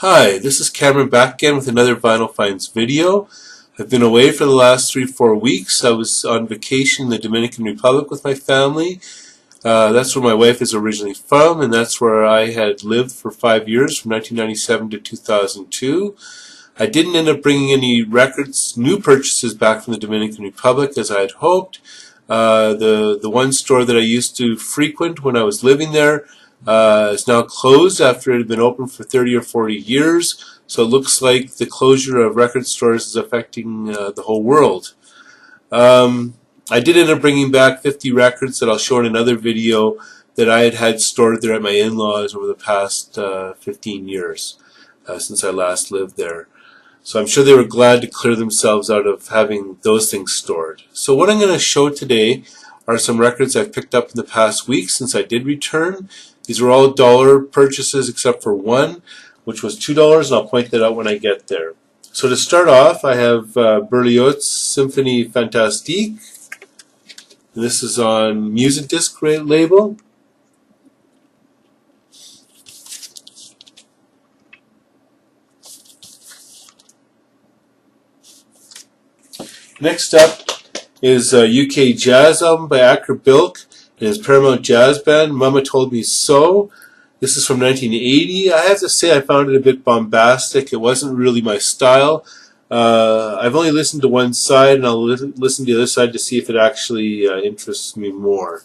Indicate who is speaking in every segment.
Speaker 1: Hi, this is Cameron back again with another Vinyl Finds video. I've been away for the last 3-4 weeks. I was on vacation in the Dominican Republic with my family. That's where my wife is originally from, and that's where I had lived for 5 years, from 1997 to 2002. I didn't end up bringing any records, new purchases back from the Dominican Republic as I had hoped. The one store that I used to frequent when I was living there is now closed after it had been open for 30 or 40 years. So it looks like the closure of record stores is affecting the whole world. I did end up bringing back 50 records that I'll show in another video that I had stored there at my in-laws over the past 15 years since I last lived there. So I'm sure they were glad to clear themselves out of having those things stored. So what I'm going to show today are some records I've picked up in the past week since I did return. These were all dollar purchases except for one, which was $2, and I'll point that out when I get there. So to start off, I have Berlioz's Symphonie Fantastique. This is on Music Disc label. Next up is a UK jazz album by Acker Bilk and his Paramount Jazz Band, Mama Told Me So. This is from 1980. I have to say I found it a bit bombastic. It wasn't really my style. I've only listened to one side, and I'll listen to the other side to see if it actually interests me more.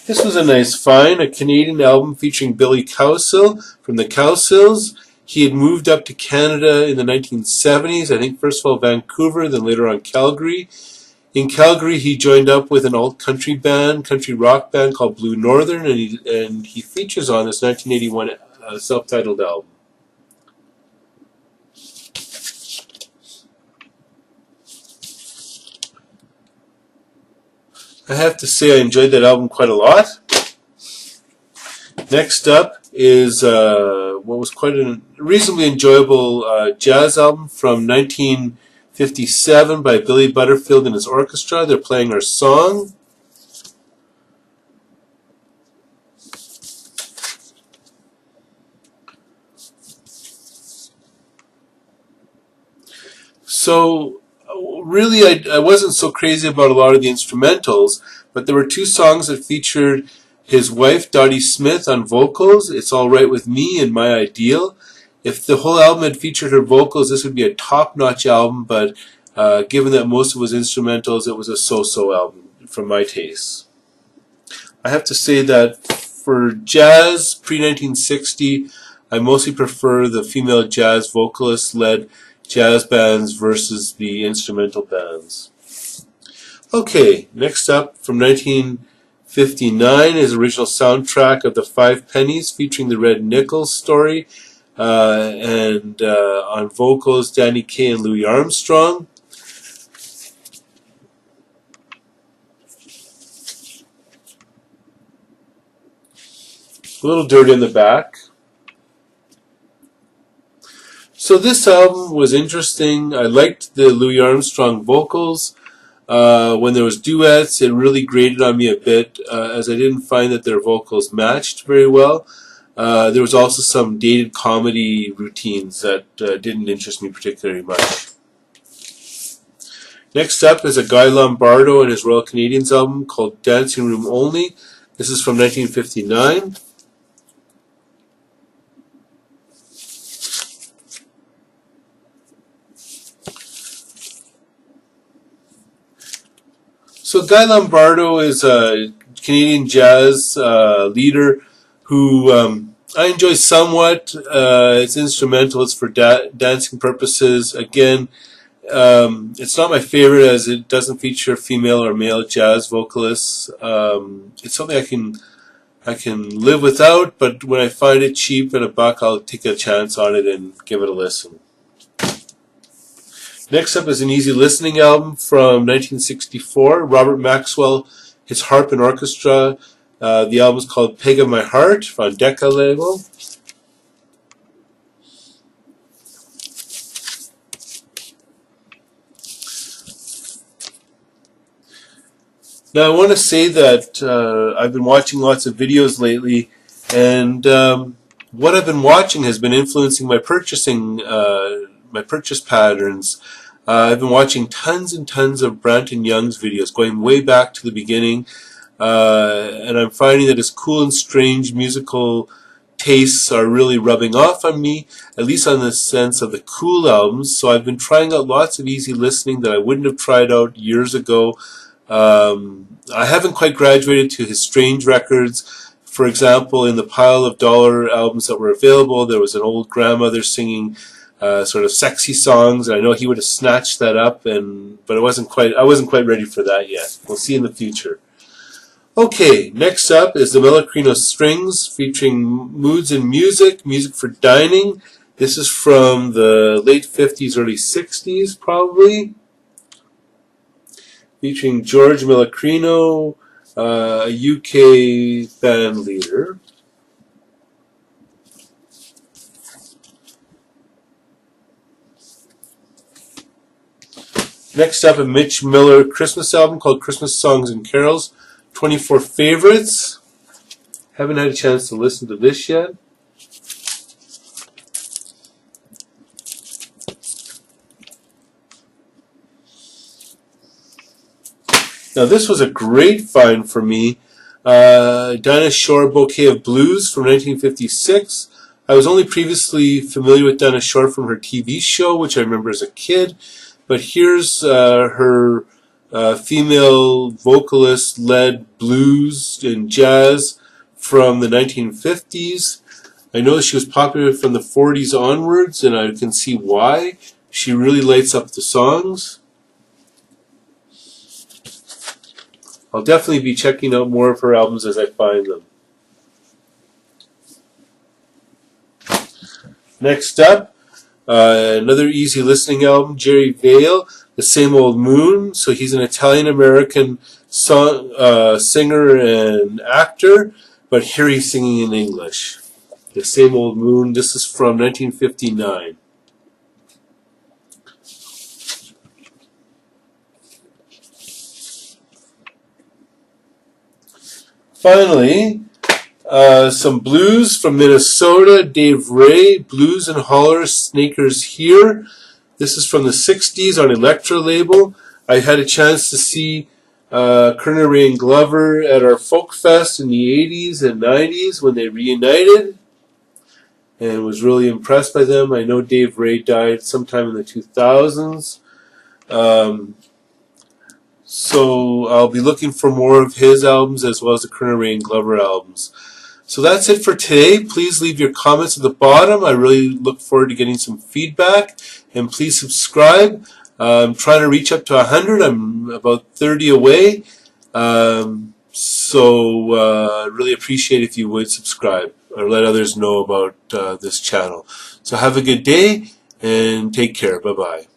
Speaker 1: This was a nice find, a Canadian album featuring Billy Cowsill from the Cowsills. He had moved up to Canada in the 1970s, I think first of all Vancouver, then later on Calgary. In Calgary, he joined up with an alt-country band, country rock band called Blue Northern, and he features on this 1981 self-titled album. I have to say I enjoyed that album quite a lot. Next up is what was quite a reasonably enjoyable jazz album from 1957 by Billy Butterfield and his orchestra. They're playing our song. So really I wasn't so crazy about a lot of the instrumentals, but there were two songs that featured his wife Dottie Smith on vocals, It's All Right With Me and My Ideal. If the whole album had featured her vocals, this would be a top-notch album, but given that most of it was instrumentals, it was a so-so album from my taste. I have to say that for jazz pre-1960, I mostly prefer the female jazz vocalist-led jazz bands versus the instrumental bands. Okay, next up from 1959 is original soundtrack of The Five Pennies featuring the Red Nichols story and on vocals Danny Kaye and Louie Armstrong. A little dirty in the back. So this album was interesting. I liked the Louie Armstrong vocals. When there was duets, it really grated on me a bit, as I didn't find that their vocals matched very well. There was also some dated comedy routines that didn't interest me particularly much. Next up is a Guy Lombardo and his Royal Canadians album called Dancing Room Only. This is from 1959. So Guy Lombardo is a Canadian jazz leader who I enjoy somewhat. It's instrumental. It's for dancing purposes. Again, it's not my favorite as it doesn't feature female or male jazz vocalists. It's something I can live without, but when I find it cheap at $1, I'll take a chance on it and give it a listen. Next up is an easy listening album from 1964. Robert Maxwell, his harp and orchestra. The album is called Peg of My Heart on Decca label. Now I want to say that I've been watching lots of videos lately, and what I've been watching has been influencing my purchase patterns. I've been watching tons and tons of Branton Young's videos, going way back to the beginning, and I'm finding that his cool and strange musical tastes are really rubbing off on me, at least on the sense of the cool albums. So I've been trying out lots of easy listening that I wouldn't have tried out years ago. I haven't quite graduated to his strange records. For example, in the pile of dollar albums that were available, there was an old grandmother singing sort of sexy songs, and I know he would have snatched that up, but I wasn't quite ready for that yet. We'll see in the future. Okay, next up is the Melocrino Strings featuring Moods and Music, Music for Dining. This is from the late 50s, early 60s, probably. Featuring George Melocrino, a UK band leader. Next up, a Mitch Miller Christmas album called Christmas Songs and Carols, 24 Favorites. Haven't had a chance to listen to this yet. Now this was a great find for me. Dinah Shore Bouquet of Blues from 1956. I was only previously familiar with Dinah Shore from her TV show, which I remember as a kid. But here's her female vocalist-led blues and jazz from the 1950s. I know she was popular from the 40s onwards, and I can see why. She really lights up the songs. I'll definitely be checking out more of her albums as I find them. Next up, another easy listening album, Jerry Vale, The Same Old Moon. So he's an Italian-American singer and actor, but here he's singing in English. The Same Old Moon. This is from 1959. Finally, some blues from Minnesota, Dave Ray, Blues and Holler, Snakers Here. This is from the 60s on Elektra label. I had a chance to see Kerner Ray and Glover at our Folk Fest in the 80s and 90s when they reunited, and was really impressed by them. I know Dave Ray died sometime in the 2000s. So I'll be looking for more of his albums as well as the Kerner Ray and Glover albums. So that's it for today. Please leave your comments at the bottom. I really look forward to getting some feedback. And please subscribe. I'm trying to reach up to 100. I'm about 30 away. So really appreciate if you would subscribe or let others know about this channel. So have a good day and take care. Bye-bye.